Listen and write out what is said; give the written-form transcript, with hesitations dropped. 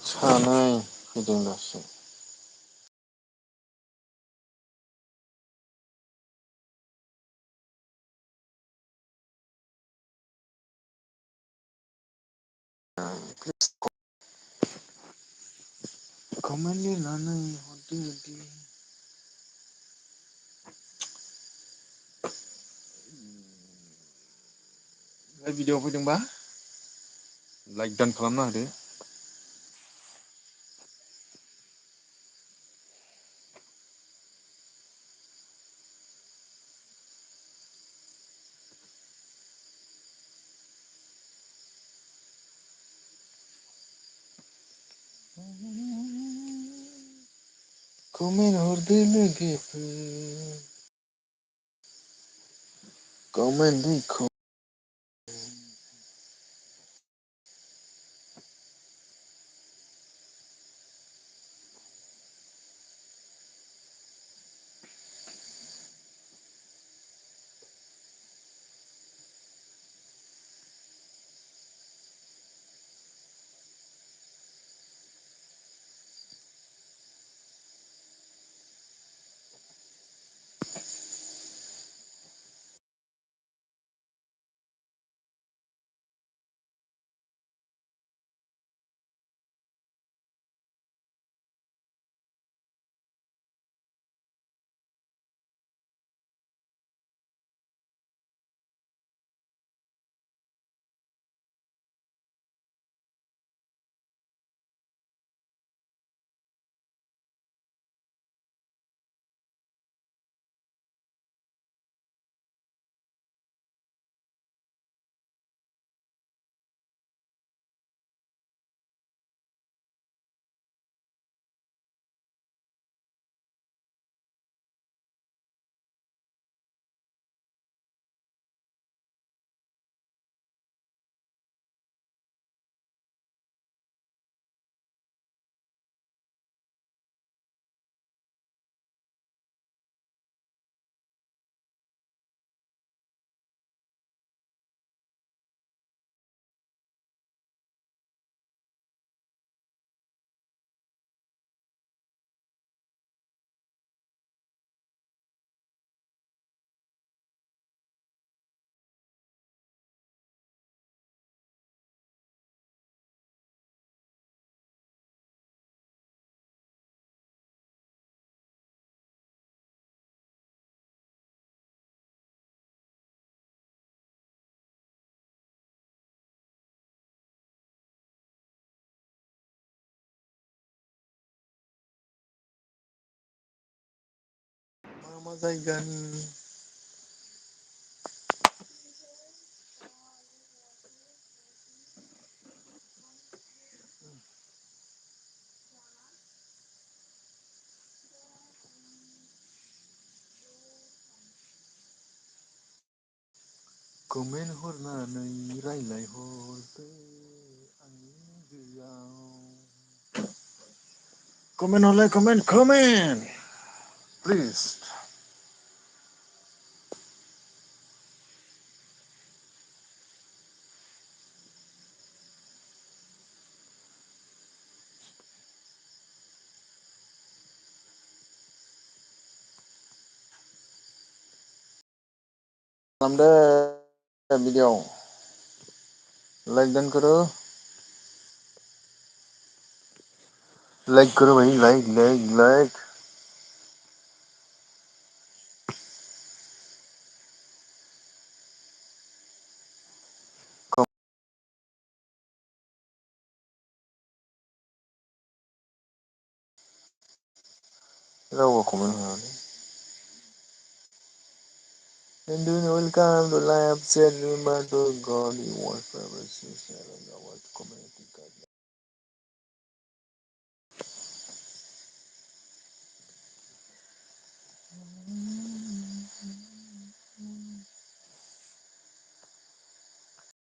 सानै फैदों दासो। कमेन्ट लिरनानै हरदो दे। भिडिअ फैदोंबा लाइक दान खालामना होदो। कमेन्ट हरदो लोगोफोर। कमेन्ट दैखौ मा जायगानि कमेन्ट हरनानै रायलायहरदो आंनि गोआव। कमेन्ट हरलाय कमेन्ट प्लिज। खालामदो भिडिअ लाइक डन करो। लाइक करो भाई लाइक लाइक लाइक। रावबो कमेन्ट हराखै। And do welcome to live chat room to God you want to comment.